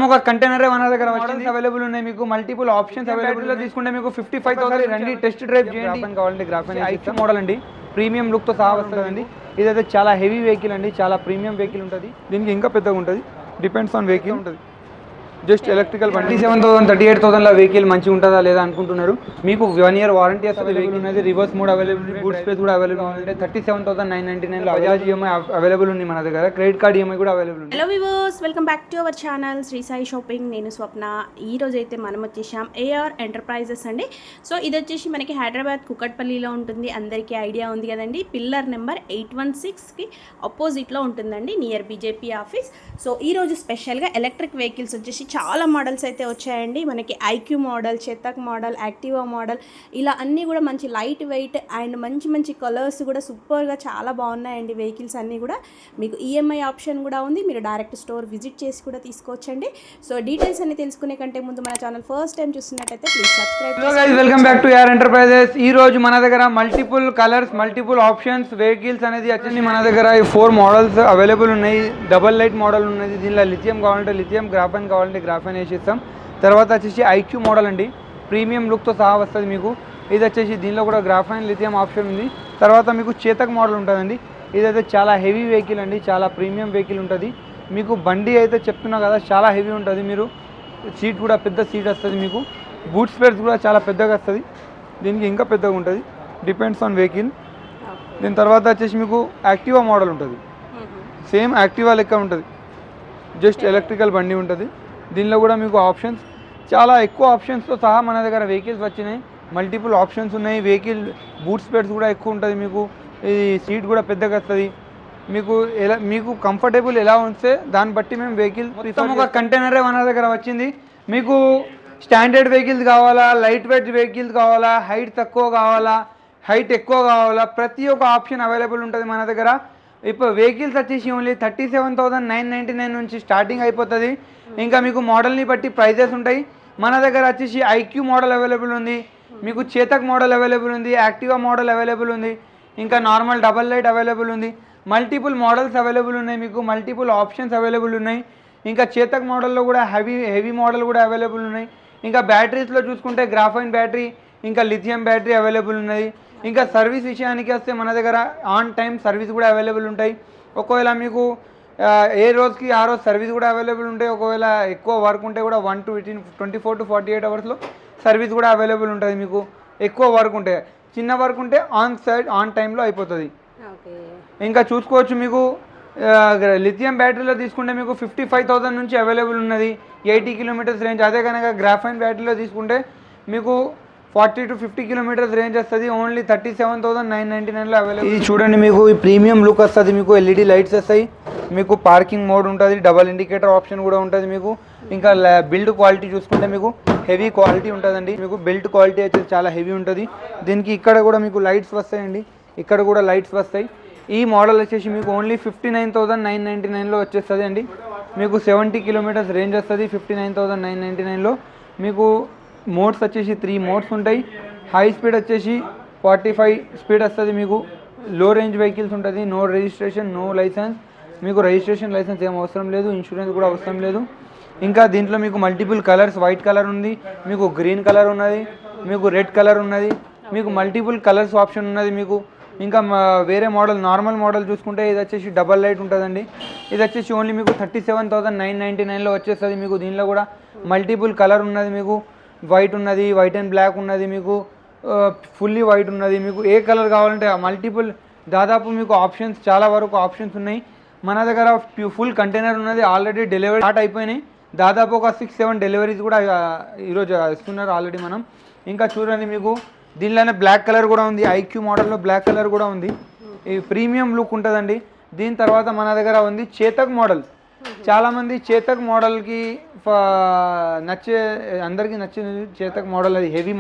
ఒక కంటైనర్ మన దగ్గర మోడల్స్ అవైలబుల్ ఉన్నాయి. మీకు మల్టిపుల్ ఆప్షన్స్ అవైలబుల్ లో తీసుకుంటే మీకు 55,000 రండి టెస్ట్ డ్రైవ్ చేయండి. కావాలంటే గ్రాఫైన్ ఐక్యూ మోడల్ అండి, ప్రీమియం లుక్ తో సహా వస్తుందండి. ఇదైతే చాలా హెవీ వెహికల్ అండి, చాలా ప్రీమియం వెహికల్ ఉంటుంది. దీనికి ఇంకా పెద్దగా ఉంటుంది, డిపెండ్స్ ఆన్ వెహికల్ ఉంటుంది. జస్ట్ ఎలక్ట్రికల్ 27,000 38,000 వెహికల్ మంచిగా ఉంటుందా లేదా అనుకుంటున్నారు. మీకు 1 year వారంటీ వస్తుంది. వెహికల్ ఉన్నది, reverse mode available, boot space కూడా అవైలబుల్ ఉంది. 37,999 బజాజ్ ఈఎంఐ అవైలబుల్ ఉంది మన దగ్గర. క్రెడిట్ కార్డ్ ఈఎంఐ కూడా అవైలబుల్ ఉంది. Hello viewers, welcome back to our channel Sri Sai shopping. నేను స్వప్న. ఈ రోజు అయితే మనం వచ్చేసాం ఏఆర్ ఎంటర్ప్రైజెస్ అండి. సో ఇది వచ్చేసి మనకి హైదరాబాద్ కుకట్పల్లిలో ఉంటుంది. అందరికీ ఐడియా ఉంది కదండి. పిల్లర్ నెంబర్ 816కి ఆపోజిట్లో ఉంటుందండి, నియర్ బీజేపీ ఆఫీస్. సో ఈరోజు స్పెషల్గా ఎలక్ట్రిక్ వెహికల్స్ వచ్చేసి చాలా మోడల్స్ అయితే వచ్చాయండి. మనకి iQube model, Chetak model, Activa model, ఇలా అన్నీ కూడా మంచి లైట్ వెయిట్ అండ్ మంచి మంచి కలర్స్ కూడా సూపర్గా చాలా బాగున్నాయండి. వెహికల్స్ అన్నీ కూడా మీకు ఈఎంఐ ఆప్షన్ కూడా ఉంది. మీరు డైరెక్ట్ స్టోర్ విజిట్ చేసి కూడా తీసుకోవచ్చండి. సో డీటెయిల్స్ అన్ని తెలుసుకునే కంటే ముందు మన ఛానల్ ఫస్ట్ టైం చూస్తున్నట్టయితే please subscribe. Welcome back to AR enterprises. ఈ రోజు మన దగ్గర multiple colours, multiple options vehicles అనేది వచ్చేసి మన దగ్గర 4 మోడల్స్ అవైలబుల్ ఉన్నాయి. డబల్ లైట్ మోడల్ ఉన్నది, దీనిలో లిథియం కావాలంటే లిథియం, గ్రాఫైన్ కావాలంటే గ్రాఫైన్ వేసిస్తాం. తర్వాత వచ్చేసి ఐక్యూ మోడల్ అండి, ప్రీమియం లుక్తో సహా వస్తుంది మీకు. ఇది వచ్చేసి దీనిలో కూడా గ్రాఫైన్ లిథియం ఆప్షన్ ఉంది. తర్వాత మీకు చేతక్ మోడల్ ఉంటుందండి. ఇదైతే చాలా హెవీ వెహికల్ అండి, చాలా ప్రీమియం వెహికల్ ఉంటుంది. మీకు బండి అయితే చెప్తున్నా కదా చాలా హెవీ ఉంటుంది. మీరు సీట్ కూడా పెద్ద సీట్ వస్తుంది మీకు. బూట్ స్పేస్ కూడా చాలా పెద్దగా వస్తుంది, దీనికి ఇంకా పెద్దగా ఉంటుంది, డిపెండ్స్ ఆన్ వెహికల్. దీని తర్వాత వచ్చేసి మీకు యాక్టివా మోడల్ ఉంటుంది. సేమ్ యాక్టివా లెక్క ఉంటుంది, జస్ట్ ఎలక్ట్రికల్ బండి ఉంటుంది. దీనిలో కూడా మీకు ఆప్షన్స్ చాలా ఎక్కువ ఆప్షన్స్తో సహా మన దగ్గర వెహికల్స్ వచ్చినాయి. మల్టిపుల్ ఆప్షన్స్ ఉన్నాయి. వెహికల్ బూట్ స్పేస్ కూడా ఎక్కువ ఉంటుంది మీకు. ఇది సీట్ కూడా పెద్దగా వస్తుంది మీకు కంఫర్టబుల్ ఎలా ఉంటే దాన్ని బట్టి మేము వెహికల్ ఒక కంటైనరే మన దగ్గర వచ్చింది. మీకు స్టాండర్డ్ వెహికల్స్ కావాలా, లైట్ వెయిట్ వెహికల్స్ కావాలా, హైట్ తక్కువ కావాలా, హైట్ ఎక్కువ కావాలా, ప్రతి ఒక్క ఆప్షన్ అవైలబుల్ ఉంటుంది మన దగ్గర. ఇప్పుడు వెహికల్స్ వచ్చేసి ఓన్లీ 37,999 నుంచి స్టార్టింగ్ అయిపోతుంది. ఇంకా మీకు మోడల్ని బట్టి ప్రైజెస్ ఉంటాయి. మన దగ్గర వచ్చేసి ఐక్యూ మోడల్ అవైలబుల్ ఉంది, మీకు చేతక్ మోడల్ అవైలబుల్ ఉంది, యాక్టివా మోడల్ అవైలబుల్ ఉంది, ఇంకా నార్మల్ డబల్ లైట్ అవైలబుల్ ఉంది. మల్టిపుల్ మోడల్స్ అవైలబుల్ ఉన్నాయి, మీకు మల్టిపుల్ ఆప్షన్స్ అవైలబుల్ ఉన్నాయి. ఇంకా చేతక్ మోడల్లో కూడా హెవీ మోడల్ కూడా అవైలబుల్ ఉన్నాయి. ఇంకా బ్యాటరీస్లో చూసుకుంటే గ్రాఫైన్ బ్యాటరీ, ఇంకా లిథియం బ్యాటరీ అవైలబుల్ ఉన్నది. ఇంకా సర్వీస్ విషయానికి వస్తే మన దగ్గర ఆన్ టైం సర్వీస్ కూడా అవైలబుల్ ఉంటాయి. ఒకవేళ మీకు ఏ రోజుకి ఆ రోజు సర్వీస్ కూడా అవైలబుల్ ఉంటాయి. ఒకవేళ ఎక్కువ వర్క్ ఉంటే కూడా 24 to 48 అవర్స్లో సర్వీస్ కూడా అవైలబుల్ ఉంటుంది. మీకు ఎక్కువ వర్క్ ఉంటే, చిన్న వర్క్ ఉంటే ఆన్ టైంలో అయిపోతుంది. ఇంకా చూసుకోవచ్చు, మీకు లిథియం బ్యాటరీలో తీసుకుంటే మీకు 55,000 నుంచి అవైలబుల్ ఉన్నది, 80 kilometers రేంజ్. అదే కనుక గ్రాఫైన్ బ్యాటరీలో తీసుకుంటే మీకు 40 to 50 kilometers రేంజ్ వస్తుంది. ఓన్లీ 37,999లో అవైలబుల్. ఇది చూడండి, మీకు ఈ ప్రీమియం లుక్ వస్తుంది. మీకు ఎల్ఈడి లైట్స్ వస్తాయి, మీకు పార్కింగ్ మోడ్ ఉంటుంది, డబల్ ఇండికేటర్ ఆప్షన్ కూడా ఉంటుంది మీకు. ఇంకా బిల్డ్ క్వాలిటీ చూసుకుంటే మీకు హెవీ క్వాలిటీ ఉంటుందండి. మీకు బిల్డ్ క్వాలిటీ అయితే చాలా హెవీ ఉంటుంది. దీనికి ఇక్కడ కూడా మీకు లైట్స్ వస్తాయండి, ఇక్కడ కూడా లైట్స్ వస్తాయి. ఈ మోడల్ వచ్చేసి మీకు ఓన్లీ 59,999లో వచ్చేస్తుంది అండి. మీకు 70 kilometers రేంజ్ వస్తుంది 59,999లో. మీకు మోడ్స్ వచ్చేసి 3 మోడ్స్ ఉంటాయి. హై స్పీడ్ వచ్చేసి 45 స్పీడ్ వస్తుంది మీకు. లో రేంజ్ వెహికల్స్ ఉంటుంది, నో రిజిస్ట్రేషన్, నో లైసెన్స్. మీకు రిజిస్ట్రేషన్ లైసెన్స్ ఏం అవసరం లేదు, ఇన్సూరెన్స్ కూడా అవసరం లేదు. ఇంకా దీంట్లో మీకు మల్టిపుల్ కలర్స్, వైట్ కలర్ ఉంది, మీకు గ్రీన్ కలర్ ఉన్నది, మీకు రెడ్ కలర్ ఉన్నది, మీకు మల్టిపుల్ కలర్స్ ఆప్షన్ ఉన్నది మీకు. ఇంకా వేరే మోడల్, నార్మల్ మోడల్ చూసుకుంటే ఇది వచ్చేసి డబల్ లైట్ ఉంటుందండి. ఇది వచ్చేసి ఓన్లీ మీకు 37,999లో వచ్చేస్తుంది మీకు. దీనిలో కూడా మల్టిపుల్ కలర్ ఉన్నది, మీకు వైట్ ఉన్నది, వైట్ అండ్ బ్లాక్ ఉన్నది, మీకు ఫుల్లీ వైట్ ఉన్నది. మీకు ఏ కలర్ కావాలంటే మల్టిపుల్, దాదాపు మీకు ఆప్షన్స్ చాలా వరకు ఆప్షన్స్ ఉన్నాయి. మన దగ్గర ఫుల్ కంటైనర్ ఉన్నది, ఆల్రెడీ డెలివరీ స్టార్ట్ అయిపోయినాయి. దాదాపు ఒక 6-7 డెలివరీస్ కూడా ఈరోజు ఇస్తున్నారు ఆల్రెడీ మనం. ఇంకా చూడండి, మీకు దీనిలోనే బ్లాక్ కలర్ కూడా ఉంది, ఐక్యూ మోడల్లో బ్లాక్ కలర్ కూడా ఉంది. ఈ ప్రీమియం లుక్ ఉంటుందండి. దీని తర్వాత మన దగ్గర ఉంది చేతక్ మోడల్. చాలామంది చేతక్ మోడల్కి అందరికీ నచ్చింది చేతక్ మోడల్. అది హెవీ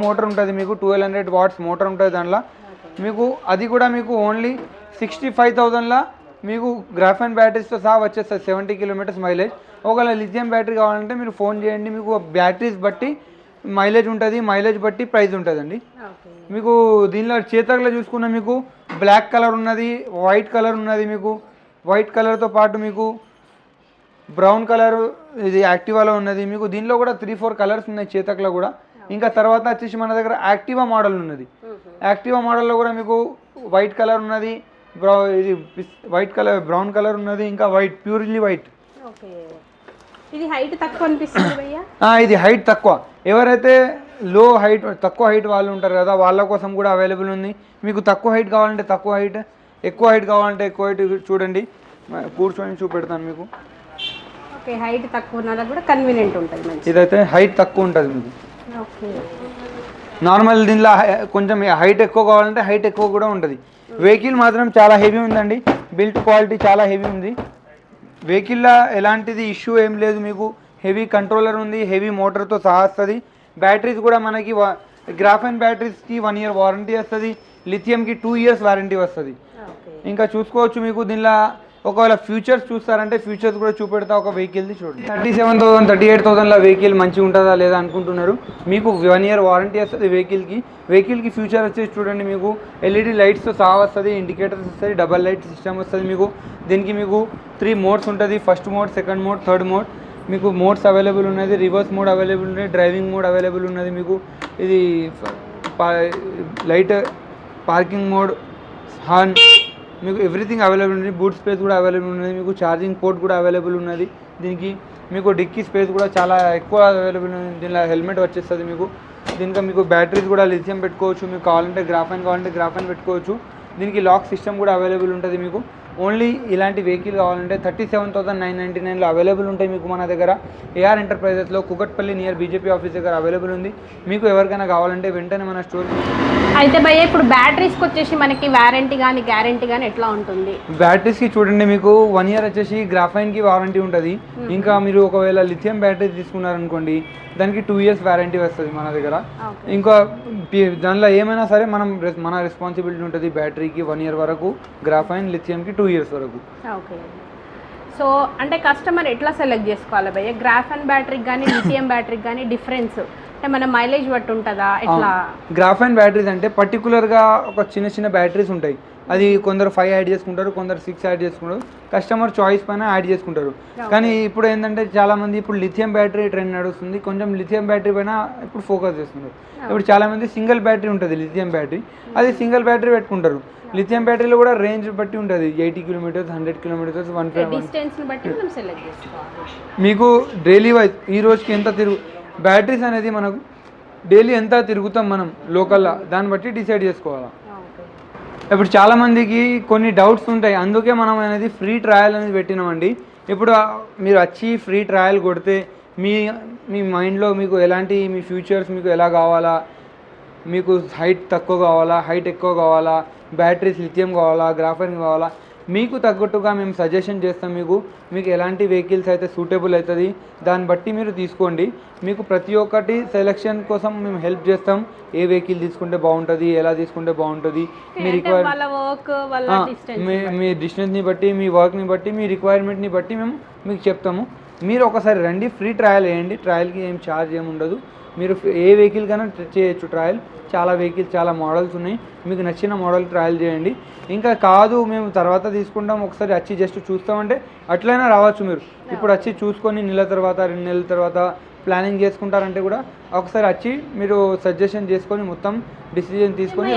మోటార్ ఉంటుంది మీకు. 1200 watts మోటార్ ఉంటుంది దాంట్లో మీకు. అది కూడా మీకు ఓన్లీ 65,000లా మీకు గ్రాఫైన్ బ్యాటరీస్తో సహా వచ్చేస్తుంది, 70 kilometers మైలేజ్. ఒకవేళ లిథియం బ్యాటరీ కావాలంటే మీరు ఫోన్ చేయండి, మీకు బ్యాటరీస్ బట్టి మైలేజ్ ఉంటుంది, మైలేజ్ బట్టి ప్రైస్ ఉంటుందండి. మీకు దీనిలో చేతక్లో చూసుకున్న మీకు బ్లాక్ కలర్ ఉన్నది, వైట్ కలర్ ఉన్నది. మీకు వైట్ కలర్తో పాటు మీకు బ్రౌన్ కలర్ ఇది యాక్టివాలో ఉన్నది మీకు. దీనిలో కూడా 3-4 కలర్స్ ఉన్నాయి చేతక్లో కూడా. ఇంకా తర్వాత వచ్చేసి మన దగ్గర యాక్టివా మోడల్ ఉన్నది. యాక్టివా మోడల్లో కూడా మీకు వైట్ కలర్ ఉన్నది, ఇది వైట్ కలర్, బ్రౌన్ కలర్ ఉన్నది, ఇంకా వైట్, ప్యూర్లీ వైట్. ఓకే, ఇది హైట్ తక్కువ అనిపిస్తుంది భయ్యా. ఇది హైట్ తక్కువ, ఎవరైతే లో హైట్, తక్కువ హైట్ వాళ్ళు ఉంటారు కదా, వాళ్ళ కోసం కూడా అవైలబుల్ ఉంది. మీకు తక్కువ హైట్ కావాలంటే తక్కువ హైట్, ఎక్కువ హైట్ కావాలంటే ఎక్కువ హైట్. చూడండి, కూర్చొని చూపెడతాను మీకు. ఓకే, హైట్ తక్కువ ఉన్నది కూడా కన్వీనియంట్ ఉంటుంది. ఇదైతే హైట్ తక్కువ ఉంటుంది మీకు. ఓకే, నార్మల్ దీనిలో కొంచెం హైట్ ఎక్కువ కావాలంటే హైట్ ఎక్కువ కూడా ఉంటుంది. వెహికల్ మాత్రం చాలా హెవీ ఉందండి, బిల్ట్ క్వాలిటీ చాలా హెవీ ఉంది. వెహికల్లో ఎలాంటిది ఇష్యూ ఏం లేదు మీకు. హెవీ కంట్రోలర్ ఉంది, హెవీ మోటార్తో సహా వస్తుంది. బ్యాటరీస్ కూడా మనకి గ్రాఫైన్ బ్యాటరీస్కి 1 year వారంటీ వస్తుంది, లిథియంకి 2 years వారంటీ వస్తుంది. ఇంకా చూసుకోవచ్చు మీకు దీనిలో ఒకవేళ ఫ్యూచర్స్ చూస్తారంటే ఫ్యూచర్స్ కూడా చూపెడతా. ఒక వెహికల్ది చూడండి, 37,000 38,000ల వెహికల్ మంచిగా ఉంటుందా లేదా అనుకుంటున్నారు. మీకు 1 year వారంటీ వస్తుంది వెహికల్కి ఫ్యూచర్ వచ్చేసి చూడండి, మీకు ఎల్ఈడి లైట్స్తో సహా వస్తుంది, ఇండికేటర్స్ వస్తుంది, డబల్ లైట్ సిస్టమ్ వస్తుంది మీకు. దీనికి మీకు 3 మోడ్స్ ఉంటుంది, first mode, second mode, third mode. మీకు మోడ్స్ అవైలబుల్ ఉన్నది, రివర్స్ మోడ్ అవైలబుల్ ఉన్నది, డ్రైవింగ్ మోడ్ అవైలబుల్ ఉన్నది మీకు. ఇది లైట్, పార్కింగ్ మోడ్, హార్న్, మీకు ఎవ్రీథింగ్ అవైలబుల్ ఉంది. బూట్ స్పేస్ కూడా అవైలబుల్ ఉన్నది మీకు. ఛార్జింగ్ పోర్ట్ కూడా అవైలబుల్ ఉన్నది దీనికి. మీకు డిక్కీ స్పేస్ కూడా చాలా ఎక్కువ అవైలబుల్ ఉంది. దీనిలో హెల్మెట్ వచ్చేస్తుంది మీకు. దీనికి మీకు బ్యాటరీస్ కూడా లిథియం పెట్టుకోవచ్చు, మీకు కావాలంటే గ్రాఫైన్ పెట్టుకోవచ్చు. దీనికి లాక్ సిస్టమ్ కూడా అవైలబుల్ ఉంటుంది మీకు. ఓన్లీ ఇలాంటి వెహికల్ కావాలంటే 37,999లో అవైలబుల్ ఉంటాయి మీకు మన దగ్గర. ఏఆర్ ఎంటర్ప్రైజెస్లో కుకట్పల్లి నియర్ బీజేపీ ఆఫీస్ దగ్గర అవైలబుల్ ఉంది. మీకు ఎవరికైనా కావాలంటే వెంటనే మన స్టోర్. అయితే భయ్య ఇప్పుడు బ్యాటరీస్కి వచ్చేసి మనకి వారంటీ కానీ గ్యారంటీ కానీ ఎట్లా ఉంటుంది? బ్యాటరీస్కి చూడండి, మీకు 1 year వచ్చేసి గ్రాఫైన్కి వారంటీ ఉంటుంది. ఇంకా మీరు ఒకవేళ లిథియం బ్యాటరీ తీసుకున్నారనుకోండి, దానికి 2 years వారంటీ వస్తుంది మన దగ్గర. ఇంకా దానిలో ఏమైనా సరే మన రెస్పాన్సిబిలిటీ ఉంటుంది. బ్యాటరీకి 1 year వరకు, గ్రాఫైన్ లిథియంకి 2 years వరకు. ఓకే, సో అంటే కస్టమర్ ఎట్లా సెలెక్ట్ చేసుకోవాలి భయ్య? గ్రాఫైన్ బ్యాటరీకి కానీ లిథియం బ్యాటరీకి కానీ డిఫరెన్స్ అంటే మన మైలేజ్ బట్టి ఉంటుందా ఎట్లా? గ్రాఫైన్ బ్యాటరీస్ అంటే పర్టికులర్గా ఒక చిన్న బ్యాటరీస్ ఉంటాయి. అది కొందరు 5 యాడ్ చేసుకుంటారు, కొందరు 6 యాడ్ చేసుకుంటారు. కస్టమర్ చాయిస్ పైన యాడ్ చేసుకుంటారు. కానీ ఇప్పుడు ఏంటంటే చాలామంది ఇప్పుడు లిథియం బ్యాటరీ ట్రెండ్ నడుస్తుంది, కొంచెం లిథియం బ్యాటరీ పైన ఇప్పుడు ఫోకస్ చేస్తున్నారు. ఇప్పుడు చాలామంది సింగిల్ బ్యాటరీ ఉంటుంది లిథియం బ్యాటరీ, అది సింగిల్ బ్యాటరీ పెట్టుకుంటారు. లిథియం బ్యాటరీలో కూడా రేంజ్ బట్టి ఉంటుంది, 80 kilometers, 100 kilometers, 150. మీకు డైలీ వైజ్ ఈ రోజుకి ఎంత బ్యాటరీస్ అనేది మనకు డైలీ ఎంత తిరుగుతాం మనం లోకల్లో, దాన్ని బట్టి డిసైడ్ చేసుకోవాలి. ఇప్పుడు చాలామందికి కొన్ని డౌట్స్ ఉంటాయి, అందుకే మనం అనేది ఫ్రీ ట్రయల్ అనేది పెట్టినామండి. ఇప్పుడు మీరు వచ్చి ఫ్రీ ట్రయల్ కొడితే మీ మైండ్లో మీకు ఎలాంటి మీ ఫ్యూచర్స్ మీకు ఎలా కావాలా, మీకు హైట్ తక్కువ కావాలా, హైట్ ఎక్కువ కావాలా, బ్యాటరీస్ లిథియం కావాలా, గ్రాఫైన్ కావాలా, మీకు తగ్గట్టుగా మేము సజెషన్ చేస్తాం. మీకు ఎలాంటి వెహికల్స్ అయితే సూటబుల్ అవుతుంది దాన్ని బట్టి మీరు తీసుకోండి. మీకు ప్రతి ఒక్కటి సెలెక్షన్ కోసం మేము హెల్ప్ చేస్తాం. ఏ వెహికల్ తీసుకుంటే బాగుంటుంది, ఎలా తీసుకుంటే బాగుంటుంది, మీ మీ డిస్టెన్స్ని బట్టి, మీ వర్క్ని బట్టి, మీ రిక్వైర్మెంట్ని బట్టి మేము మీకు చెప్తాము. మీరు ఒకసారి రండి, ఫ్రీ ట్రయల్ వేయండి. ట్రయల్కి ఏం ఛార్జ్ ఏమి ఉండదు. మీరు ఏ వెహికల్ కన్నా చేయొచ్చు ట్రయల్. చాలా వెహికల్స్, చాలా మోడల్స్ ఉన్నాయి. మీకు నచ్చిన మోడల్ ట్రయల్ చేయండి. ఇంకా కాదు మేము తర్వాత తీసుకుంటాం, ఒకసారి వచ్చి జస్ట్ చూస్తామంటే అట్లయినా రావచ్చు. మీరు ఇప్పుడు వచ్చి చూసుకొని 1 నెల తర్వాత, 2 నెలల తర్వాత ప్లానింగ్ చేసుకుంటారంటే కూడా ఒకసారి వచ్చి మీరు సజెషన్ చేసుకొని మొత్తం డిసిజన్ తీసుకొని.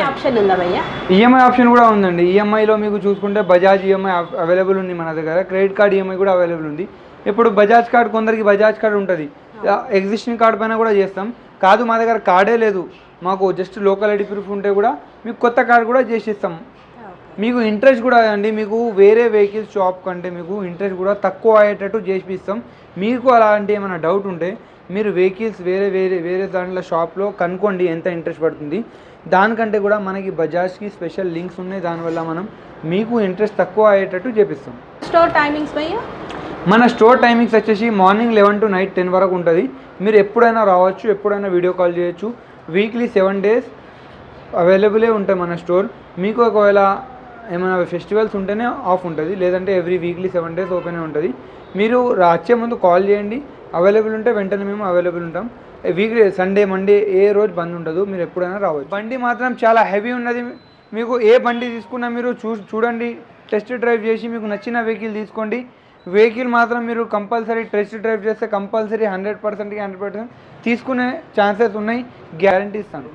ఈఎంఐ ఆప్షన్ కూడా ఉందండి. ఈఎంఐలో మీకు చూసుకుంటే బజాజ్ ఈఎంఐ అవైలబుల్ ఉంది మన దగ్గర. క్రెడిట్ కార్డ్ ఈఎంఐ కూడా అవైలబుల్ ఉంది. ఇప్పుడు బజాజ్ కార్డ్, కొందరికి బజాజ్ కార్డ్ ఉంటుంది, ఎగ్జిస్టింగ్ కార్డ్ పైన కూడా చేస్తాం. కాదు మా దగ్గర కార్డే లేదు, మాకు జస్ట్ లోకల్ ఐడి ప్రూఫ్ ఉంటే కూడా మీకు కొత్త కార్డ్ కూడా చేసిస్తాం. మీకు ఇంట్రెస్ట్ కూడా అండి, మీకు వేరే వెహికల్స్ షాప్ కంటే మీకు ఇంట్రెస్ట్ కూడా తక్కువ అయ్యేటట్టు చేసిస్తాం. మీకు అలాంటి ఏమైనా డౌట్ ఉంటే మీరు వెహికల్స్ వేరే దాంట్లో షాప్లో కనుక్కోండి ఎంత ఇంట్రెస్ట్ పడుతుంది. దానికంటే కూడా మనకి బజాజ్కి స్పెషల్ లింక్స్ ఉన్నాయి, దానివల్ల మనం మీకు ఇంట్రెస్ట్ తక్కువ అయ్యేటట్టు చేపిస్తాం. స్టోర్ టైమింగ్స్ భయ్యా? మన స్టోర్ టైమింగ్స్ వచ్చేసి మార్నింగ్ 11 to night 10 వరకు ఉంటుంది. మీరు ఎప్పుడైనా రావచ్చు, ఎప్పుడైనా వీడియో కాల్ చేయొచ్చు. వీక్లీ 7 days అవైలబులే ఉంటాయి మన స్టోర్. మీకు ఒకవేళ ఏమైనా ఫెస్టివల్స్ ఉంటేనే ఆఫ్ ఉంటుంది, లేదంటే ఎవ్రీ వీక్లీ 7 days ఓపెనే ఉంటుంది. మీరు వచ్చే ముందు కాల్ చేయండి, అవైలబుల్ ఉంటే వెంటనే మేము అవైలబుల్ ఉంటాం. వీక్లీ సండే, మండే ఏ రోజు బంద్ ఉండదు, మీరు ఎప్పుడైనా రావచ్చు. బండి మాత్రం చాలా హెవీ ఉన్నది. మీకు ఏ బండి తీసుకున్నా మీరు చూడండి, టెస్ట్ డ్రైవ్ చేసి మీకు నచ్చిన వెహికల్ తీసుకోండి. వెహికల్ మాత్రం మీరు కంపల్సరీ టెస్ట్ డ్రైవ్ చేస్తే కంపల్సరీ 100%కి 100% తీసుకునే ఛాన్సెస్ ఉన్నాయి, గ్యారంటీ ఇస్తాను.